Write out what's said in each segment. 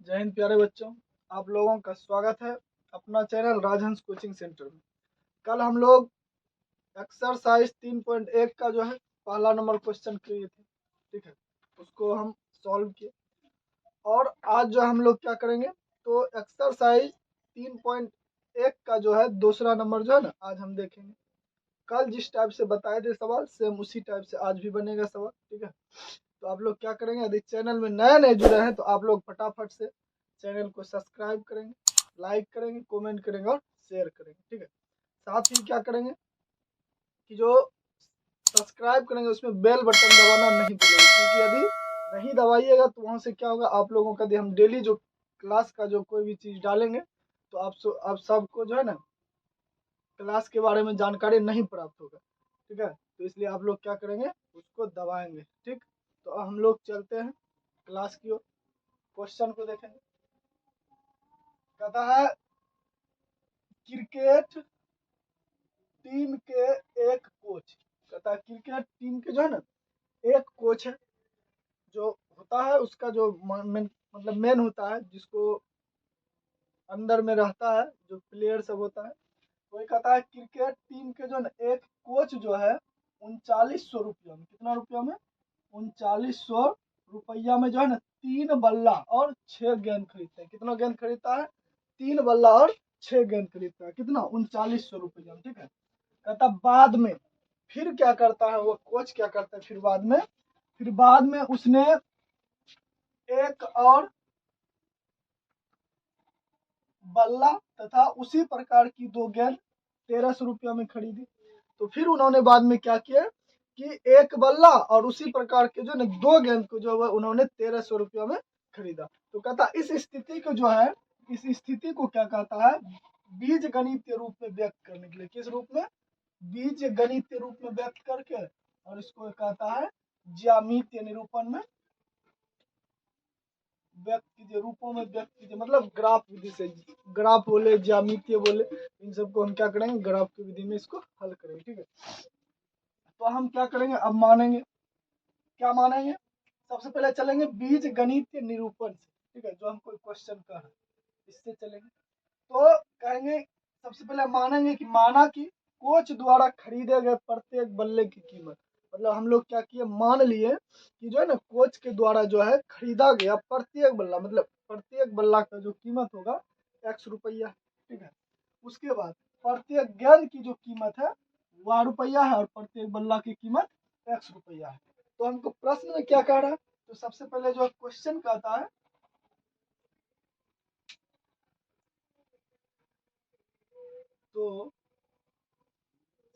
जय हिंद प्यारे बच्चों, आप लोगों का स्वागत है अपना चैनल राजहंस कोचिंग सेंटर में। कल हम लोग एक्सरसाइज 3.1 का जो है पहला नंबर क्वेश्चन किए थे, ठीक है, उसको हम सॉल्व किए। और आज जो हम लोग क्या करेंगे, तो एक्सरसाइज 3.1 का जो है दूसरा नंबर जो है ना आज हम देखेंगे। कल जिस टाइप से बताए थे सवाल सेम उसी टाइप से आज भी बनेगा सवाल, ठीक है। तो आप लोग क्या करेंगे, यदि चैनल में नए नए जुड़े हैं तो आप लोग फटाफट से चैनल को सब्सक्राइब करेंगे, लाइक करेंगे, कमेंट करेंगे और शेयर करेंगे, ठीक है। साथ ही क्या करेंगे कि जो सब्सक्राइब करेंगे उसमें बेल बटन दबाना नहीं भूलेंगे, क्योंकि यदि नहीं दबाइएगा तो वहाँ से क्या होगा, आप लोगों का यदि हम डेली जो क्लास का जो कोई भी चीज़ डालेंगे तो आप सबको जो है ना क्लास के बारे में जानकारी नहीं प्राप्त होगा, ठीक है। तो इसलिए आप लोग क्या करेंगे, उसको दबाएंगे, ठीक। तो अब हम लोग चलते हैं क्लास की ओर, क्वेश्चन को देखेंगे। कहता है क्रिकेट टीम के एक कोच, कहता है क्रिकेट टीम के जो है ना एक कोच है, जो होता है उसका जो मतलब मेन होता है, जिसको अंदर में रहता है, जो प्लेयर सब होता है। वही कहता है क्रिकेट टीम के जो है ना एक कोच जो है 3900 रुपया में, कितना रुपया में, 3900 रुपया में जो है ना 3 बल्ला और 6 गेंद खरीदते हैं। कितना गेंद खरीदता है, 3 बल्ला और 6 गेंद खरीदता है, कितना, 3900 रुपया में, ठीक है। कहता बाद में फिर क्या करता है वो कोच, क्या करता है फिर बाद में उसने एक और बल्ला तथा उसी प्रकार की 2 गेंद 1300 रुपया में खरीदी। तो फिर उन्होंने बाद में क्या किया कि एक बल्ला और उसी प्रकार के जो है 2 गेंद को जो है उन्होंने 1300 रुपया में खरीदा। तो कहता इस स्थिति को जो है, इस स्थिति को क्या कहता है, बीज गणितीय रूप में व्यक्त करने के लिए, किस रूप में, बीज गणितीय रूप में व्यक्त करके, और इसको कहता है ज्यामितीय निरूपण में व्यक्त कीजिए, रूपों में व्यक्त कीजिए, मतलब ग्राफ विधि से, ग्राफ बोले ज्यामितीय बोले, इन सबको हम क्या करेंगे, ग्राफ की विधि में इसको हल करेंगे, ठीक है। तो हम क्या करेंगे, अब मानेंगे, क्या मानेंगे, सबसे पहले चलेंगे बीज गणितीय निरूपण से, ठीक है, जो हम कोई क्वेश्चन कर रहे हैं इससे चलेंगे। तो कहेंगे सबसे पहले मानेंगे कि माना कि कोच द्वारा खरीदे गए प्रत्येक बल्ले की कीमत, मतलब हम लोग क्या किए, मान लिए कि जो है ना कोच के द्वारा जो है खरीदा गया प्रत्येक बल्ला, मतलब प्रत्येक बल्ला का जो कीमत होगा X रुपया, ठीक है। उसके बाद प्रत्येक गेंद की जो कीमत है Y रुपया है और प्रत्येक बल्ला की कीमत X रुपया है। तो हमको प्रश्न में क्या कह रहा है, तो सबसे पहले जो क्वेश्चन कहता है, तो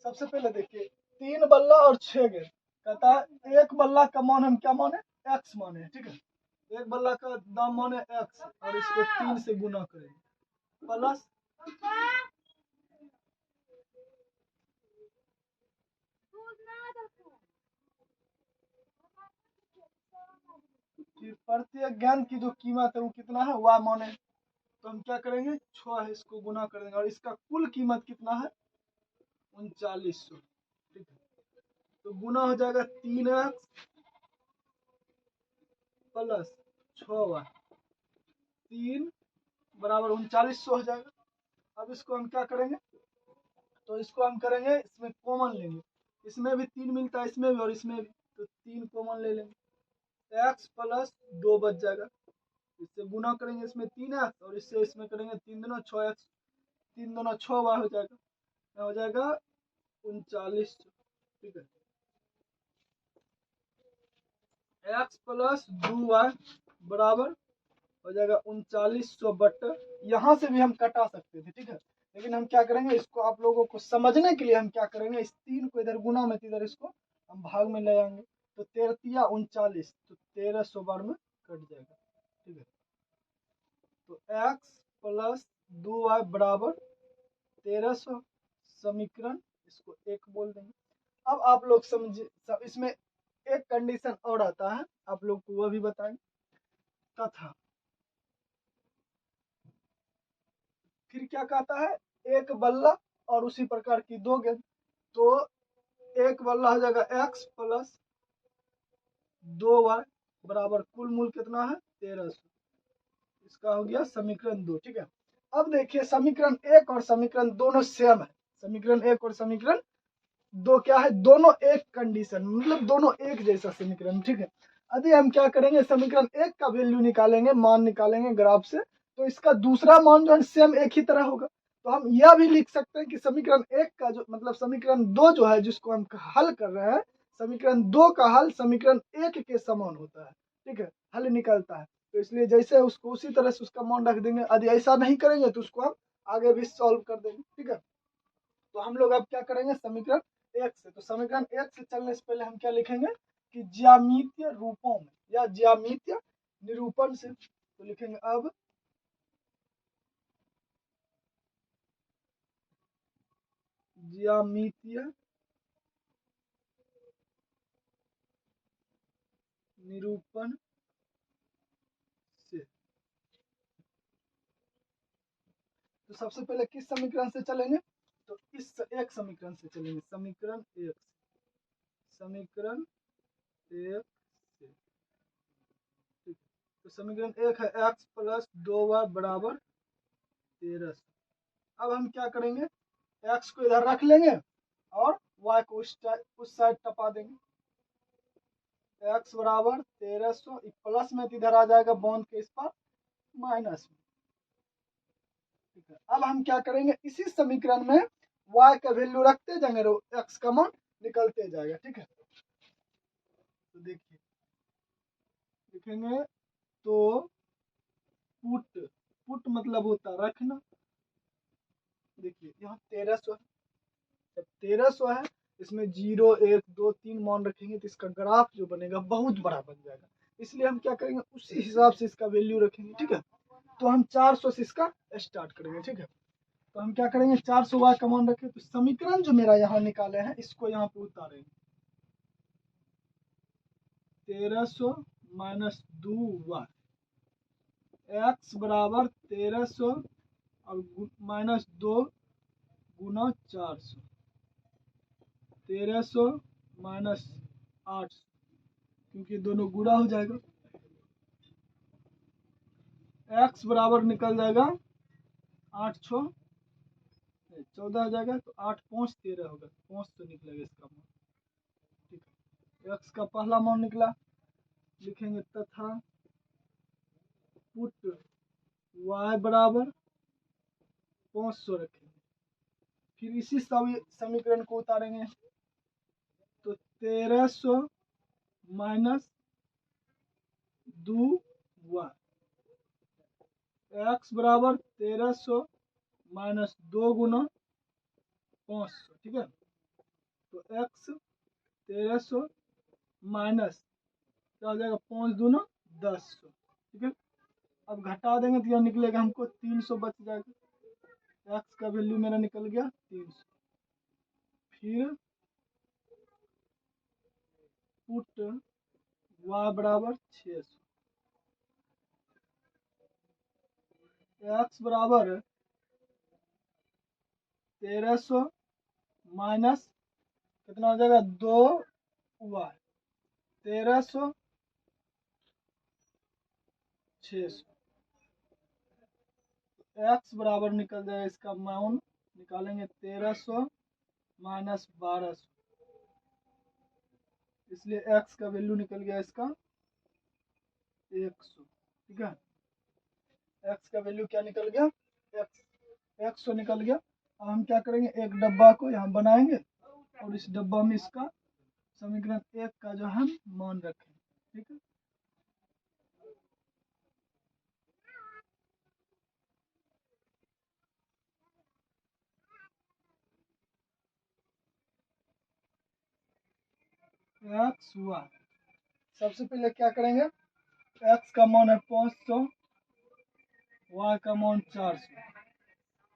सबसे पहले देखिए 3 बल्ला और 6 गेंद, कहता है एक बल्ला का मान हम क्या माने, X माने, ठीक है। एक बल्ला का दाम माने X और इसको 3 से गुना करेंगे, प्लस फिर प्रत्येक गेंद की जो कीमत है वो कितना है, Y माने, तो हम क्या करेंगे 6 है, इसको गुना कर देंगे और इसका कुल कीमत कितना है 3900, ठीक है। तो गुना हो जाएगा 3X प्लस 6Y, 3 बराबर 3900 हो जाएगा। अब इसको हम क्या करेंगे, तो इसको हम करेंगे, इसमें कॉमन लेंगे, इसमें भी 3 मिलता है, इसमें भी और इसमें भी, तो 3 कॉमन ले लेंगे, X प्लस 2 बच जाएगा। इससे गुना करेंगे, इसमें 3X और इससे इसमें करेंगे 3 दूना 6X, 3 दूना 6Y हो जाएगा, हो जाएगा 3900, ठीक है। X प्लस 2Y बराबर हो जाएगा 3900 बट, यहाँ से भी हम कटा सकते थे, ठीक है, लेकिन हम क्या करेंगे, इसको आप लोगों को समझने के लिए हम क्या करेंगे, इस 3 को इधर गुना में, इधर इसको हम भाग में ले आएंगे, तो 13 39, तो 1300 बार में कट जाएगा, ठीक है। तो X प्लस 2Y बराबर 1300, समीकरण इसको 1 बोल देंगे। अब आप लोग समझिए, सब इसमें एक कंडीशन और आता है, आप लोग को वह भी बताएंगे। तथा फिर क्या कहता है, एक बल्ला और उसी प्रकार की 2 गेंद, तो एक बल्ला हो जाएगा X प्लस 2Y बराबर कुल मूल कितना है 1300, इसका हो गया समीकरण 2। ठीक है, अब देखिए समीकरण 1 और समीकरण दोनों सेम है। समीकरण 1 और समीकरण 2 क्या है, दोनों एक कंडीशन, मतलब दोनों एक जैसा समीकरण। ठीक है, यदि हम क्या करेंगे, समीकरण 1 का वैल्यू निकालेंगे, मान निकालेंगे ग्राफ से, तो इसका दूसरा मान जो है सेम एक ही तरह होगा। तो हम यह भी लिख सकते हैं कि समीकरण 1 का जो मतलब समीकरण 2 जो है जिसको हम हल कर रहे हैं, समीकरण 2 का हल समीकरण 1 के समान होता है। ठीक है, हल निकलता है। तो इसलिए जैसे उसको उसी तरह से उसका मान रख देंगे। यदि ऐसा नहीं करेंगे तो उसको हम आगे भी सॉल्व कर देंगे। ठीक है, तो हम लोग अब क्या करेंगे, समीकरण 1 से, तो समीकरण 1 से चलने से पहले हम क्या लिखेंगे कि ज्यामितीय रूपों में या ज्यामितीय निरूपण से, तो लिखेंगे अब ज्यामितीय निरूपण से। तो सबसे पहले किस समीकरण से चलेंगे, तो इस एक समीकरण से चलेंगे, समीकरण 1 से, समीकरण 1 से। ठीक, तो समीकरण 1 है x प्लस 2y बराबर 13। अब हम क्या करेंगे, x को इधर रख लेंगे और y को उस साइड टपा देंगे। x बराबर 1300, प्लस में इधर आ जाएगा बॉन्ड के इस पर माइनस में। ठीक है, अब हम क्या करेंगे, इसी समीकरण में y का वैल्यू रखते जाएंगे और x का मान निकलते जाएगा। ठीक है, तो देखिए लिखेंगे, तो पुट, पुट मतलब होता है रखना। देखिए यहाँ 1300 है, जब 1300 है इसमें 0 1 2 3 मान रखेंगे तो इसका ग्राफ जो बनेगा बहुत बड़ा बन जाएगा। इसलिए हम क्या करेंगे, उसी हिसाब से इसका वैल्यू रखेंगे। ठीक है, तो हम 400 से इसका स्टार्ट करेंगे। ठीक है, तो हम क्या करेंगे, 400 वाई का मान रखें, तो समीकरण जो मेरा यहाँ निकाले हैं इसको यहाँ पे उतारेंगे। 1300 माइनस 2y, एक्स बराबर 1300 और माइनस 2 गुना 400, 1300 माइनस 800, क्योंकि दोनों गुणा हो जाएगा। x बराबर निकल जाएगा 8 6 14 हो जाएगा, तो 8 5 13 होगा, 500 निकलेगा इसका मान। ठीक है, x का पहला मान निकला, लिखेंगे तथा पुट y बराबर 500 रखेंगे। फिर इसी समीकरण को उतारेंगे, तो 1300 माइनस 2y, x बराबर 1300 माइनस 2 गुना 500। ठीक है, तो x 1300 माइनस क्या हो जाएगा, 5 दूना 10। ठीक है, अब घटा देंगे तो यह निकलेगा हमको 300 बच जाएगा। x का वैल्यू मेरा निकल गया 300। फिर पुट y बराबर 600, x बराबर 1300 माइनस कितना हो जाएगा 2y, 1300 600, x बराबर निकल जाएगा, इसका मान निकालेंगे 1300 माइनस 1200, इसलिए x का वैल्यू निकल गया इसका 100। ठीक है, x का वैल्यू क्या निकल गया, x 100 निकल गया। अब हम क्या करेंगे, एक डब्बा को यहाँ बनाएंगे और इस डब्बा में इसका समीकरण 1 का जो हम मान रखें। ठीक है, एक्स वाई, सबसे पहले क्या करेंगे, x का मान है 500, y का मान 400,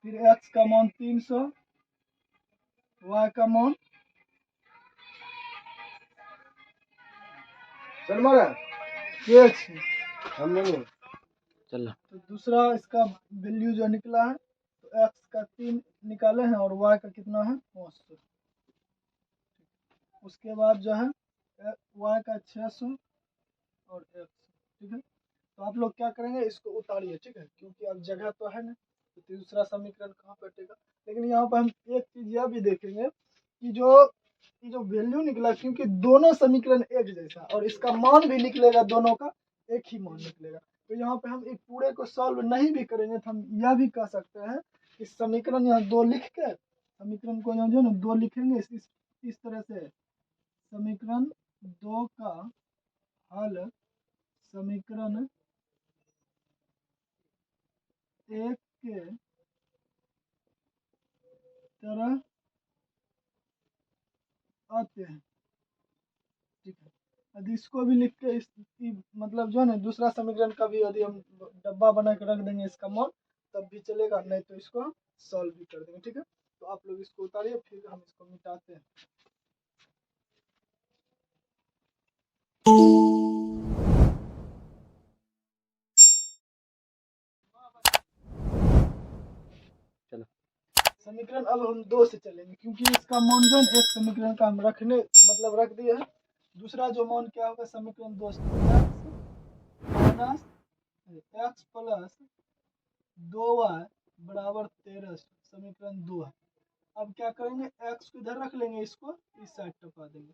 फिर x का मान 300, y का मान चल, तो दूसरा इसका वैल्यू जो निकला है, तो x का 3 निकाले हैं और y का कितना है 500। उसके बाद जो है y का 600 और 100। ठीक है, तो आप लोग क्या करेंगे, इसको उतारिए, ठीक है, क्योंकि अब जगह तो है ना, तो दूसरा समीकरण कहाँ कटेगा। लेकिन यहाँ पर हम एक चीज यह भी देखेंगे कि जो वैल्यू निकला, क्योंकि दोनों समीकरण एक जैसा और इसका मान भी निकलेगा, दोनों का एक ही मान निकलेगा। तो यहाँ पे हम एक पूरे को सॉल्व नहीं भी करेंगे तो हम यह भी कह सकते हैं कि समीकरण यहाँ 2 लिख के, समीकरण को यहाँ जो है ना 2 लिखेंगे इस तरह से, समीकरण 2 का हल समीकरण 1 के तरह आते हैं, ठीक है। यदि इसको भी लिख के मतलब जो है ना दूसरा समीकरण का भी यदि हम डब्बा बना के रख देंगे इसका मान, तब भी चलेगा, नहीं तो इसको हम सॉल्व भी कर देंगे, ठीक है। तो आप लोग इसको उतारिए, फिर हम इसको मिटाते हैं। चलो समीकरण अब हम 2 से चलेंगे, क्योंकि इसका मान जो है एक समीकरण का हम रख दिए हैं। दूसरा जो मान क्या होगा समीकरण 2 से, माइनस एक्स प्लस 2y बराबर 13 समीकरण 2 है। अब क्या करेंगे, x को इधर रख लेंगे, इसको इस साइड टपा देंगे,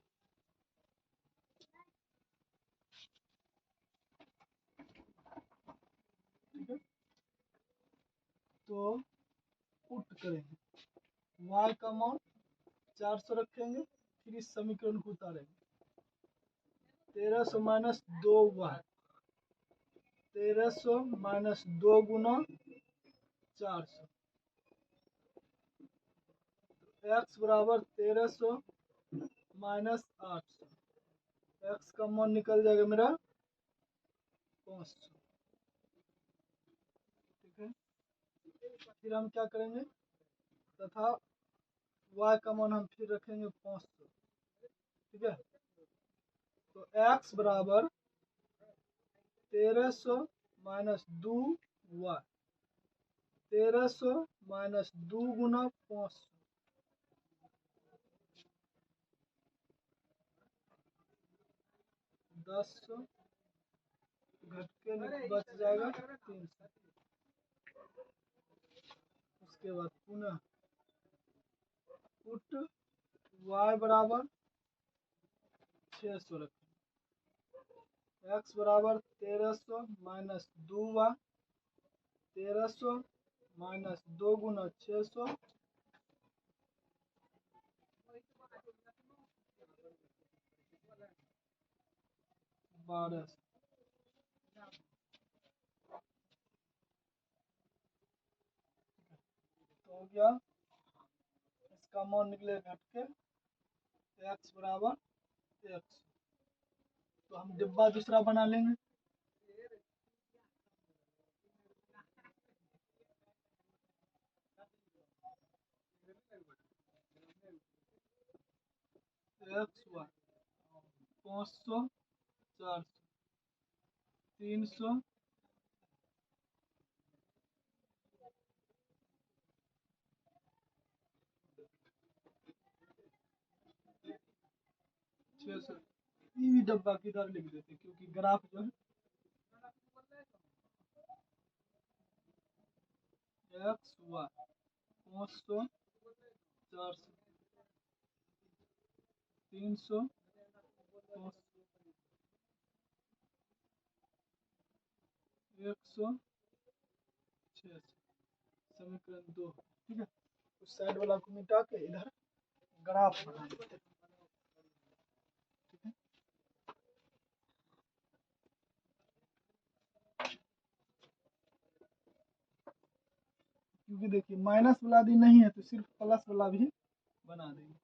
ठीक है। तो पुट करेंगे, y का मान 400 रखेंगे, फिर इस समीकरण को उतारेंगे, 1300 माइनस 2y, 1300 माइनस 2 गुना 400, x बराबर 1300 माइनस 800, x का मान निकल जाएगा मेरा 500, ठीक है। फिर हम क्या करेंगे, तथा y का मान हम फिर रखेंगे 500, ठीक है। तो x बराबर 1300 माइनस 2y, 1300 माइनस 2 गुना 500, 10 घट के बच जाएगा 300। उसके बाद पुनः पुट y बराबर 600 रखें, x बराबर 1300 माइनस 2y, 1300 माइनस 2 गुना 600, 1200, तो हो गया, इसका मान निकले घट के x बराबर 100। तो हम डिब्बा दूसरा बना लेंगे, एक्स वाई 500, 400, 300, 600। ये भी डब्बा किधर लिख देते, क्योंकि ग्राफ जो है एक्स वाई 500, 400, 300, 500, 100, 600, समीकरण 2, ठीक है। उस साइड वाला को मिटा के इधर ग्राफ बना देते हैं, ठीक है। क्योंकि देखिए माइनस वाला भी नहीं है, तो सिर्फ प्लस वाला भी बना देंगे।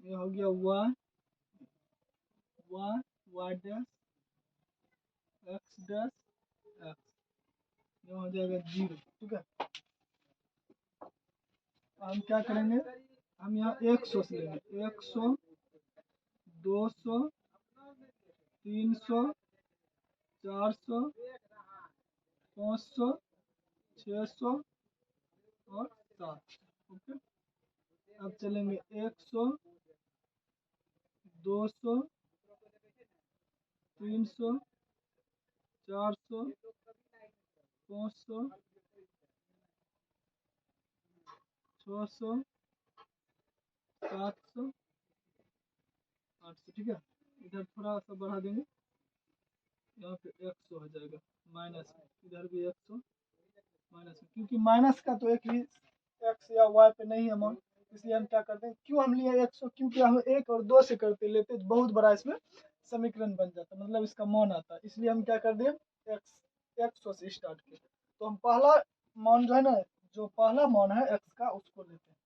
ये हो गया y, y dash, x dash, x, ये हो जाएगा 0, ठीक है। हम क्या करेंगे, हम यहाँ 100 से लेंगे, 100, 200, 300, 400, 500, 600 और 7। ओके, अब चलेंगे 100, 200, 300, 400, 500, 600, 700, 800। ठीक है, इधर थोड़ा सा बढ़ा देंगे, यहाँ पे 100 हो जाएगा माइनस में, इधर भी 100 माइनस में, क्योंकि माइनस का तो एक ही एक्स या वाई पे नहीं है मान, इसलिए हम क्या करते हैं, क्यों हम लिए 100, क्योंकि हम 1 और 2 से करते लेते तो बहुत बड़ा इसमें समीकरण बन जाता, मतलब इसका मान आता, इसलिए हम क्या कर दिए एक्स 100 से स्टार्ट किए। तो हम पहला मान जो है ना, जो पहला मान है एक्स का उसको लेते हैं।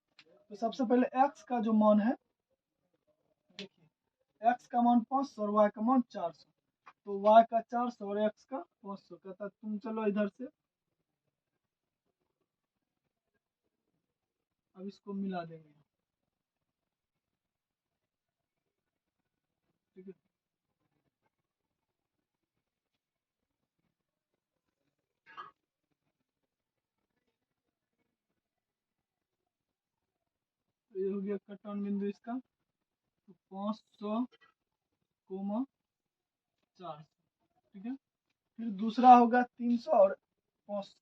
तो सबसे पहले एक्स का जो मान है, देखिए एक्स का मान 500 और वाई का मान 400, तो y का 400 और x का 500। कहता तुम चलो इधर से, अब इसको मिला देंगे। ठीक है, तो ये हो गया कटौन बिंदु इसका, तो 500, 400। ठीक है, फिर दूसरा होगा 300 और 500,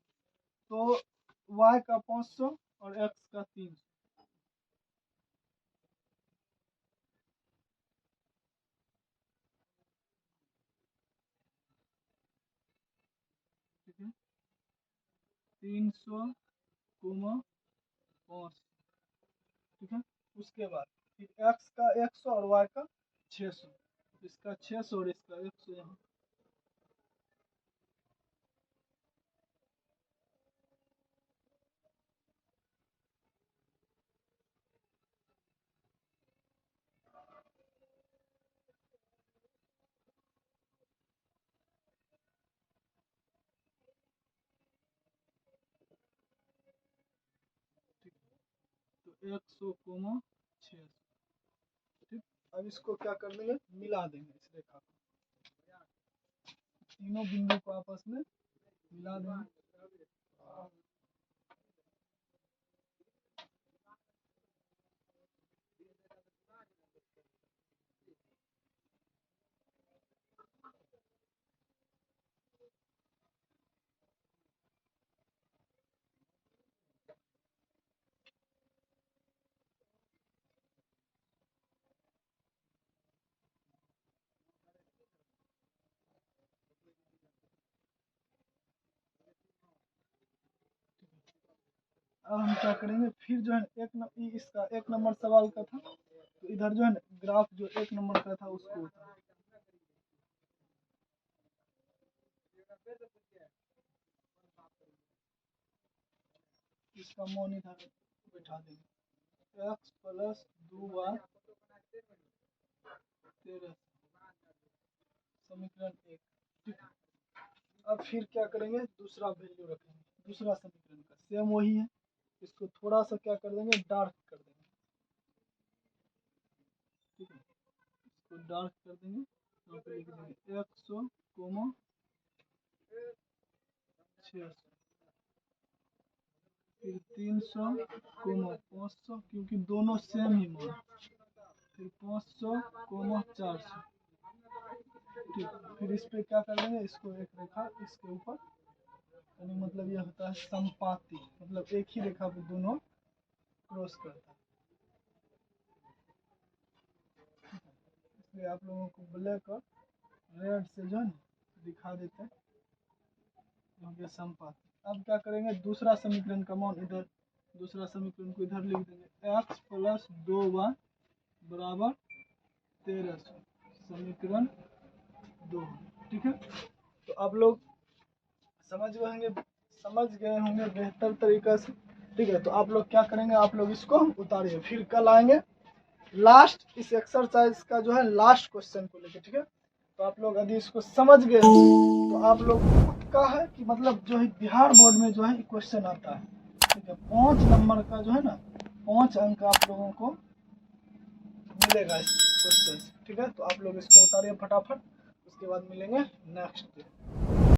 तो y का 500 और x का 300। ठीक है, 300, 500। ठीक है, उसके बाद फिर x का 100 और y का 600, इसका 600 और इसका 100 यहाँ। तो 100, 600। ठीक, अब इसको क्या कर देंगे, मिला देंगे इस रेखा को, तीनों बिंदु को आपस में मिला देंगे। अब हम क्या करेंगे, फिर जो है इसका 1 नंबर सवाल का था, तो इधर जो है ना ग्राफ जो 1 नंबर का था उसको उतार, इसका मान इधर बैठा देंगे, x प्लस 2y 13, समीकरण 1। ठीक है, अब फिर क्या करेंगे, दूसरा वैल्यू रखेंगे, दूसरा समीकरण का सेम वही है, इसको थोड़ा सा क्या कर देंगे, डार्क कर देंगे। ठीक है, इसको डार्क कर देंगे, यहाँ पे लिख देंगे 100, 600, फिर 300, 500, क्योंकि दोनों सेम ही मान, फिर 500, 400। ठीक, फिर इस पे क्या कर देंगे, इसको एक रेखा इसके ऊपर, यानी मतलब यह होता है संपाती, मतलब एक ही रेखा पे दोनों क्रॉस करता है, इसलिए आप लोगों को ब्लैक और रेड से जो है दिखा देते हैं, क्योंकि संपाती। अब क्या करेंगे, दूसरा समीकरण का मान इधर, दूसरा समीकरण को इधर लिख देंगे, x प्लस 2y बराबर 1300, समीकरण 2। ठीक है, तो आप लोग समझ गए होंगे बेहतर तरीका से। ठीक है, तो आप लोग क्या करेंगे, आप लोग इसको उतारिए, फिर कल आएंगे लास्ट इस एक्सरसाइज का जो है लास्ट क्वेश्चन को लेके। ठीक है, तो आप लोग यदि इसको समझ गए तो आप लोग का है कि मतलब जो है बिहार बोर्ड में जो है क्वेश्चन आता है। ठीक है, 5 नंबर का जो है ना 5 अंक आप लोगों को मिलेगा इस क्वेश्चन से। ठीक है, तो आप लोग इसको उतारिए फटाफट, उसके बाद मिलेंगे नेक्स्ट डे।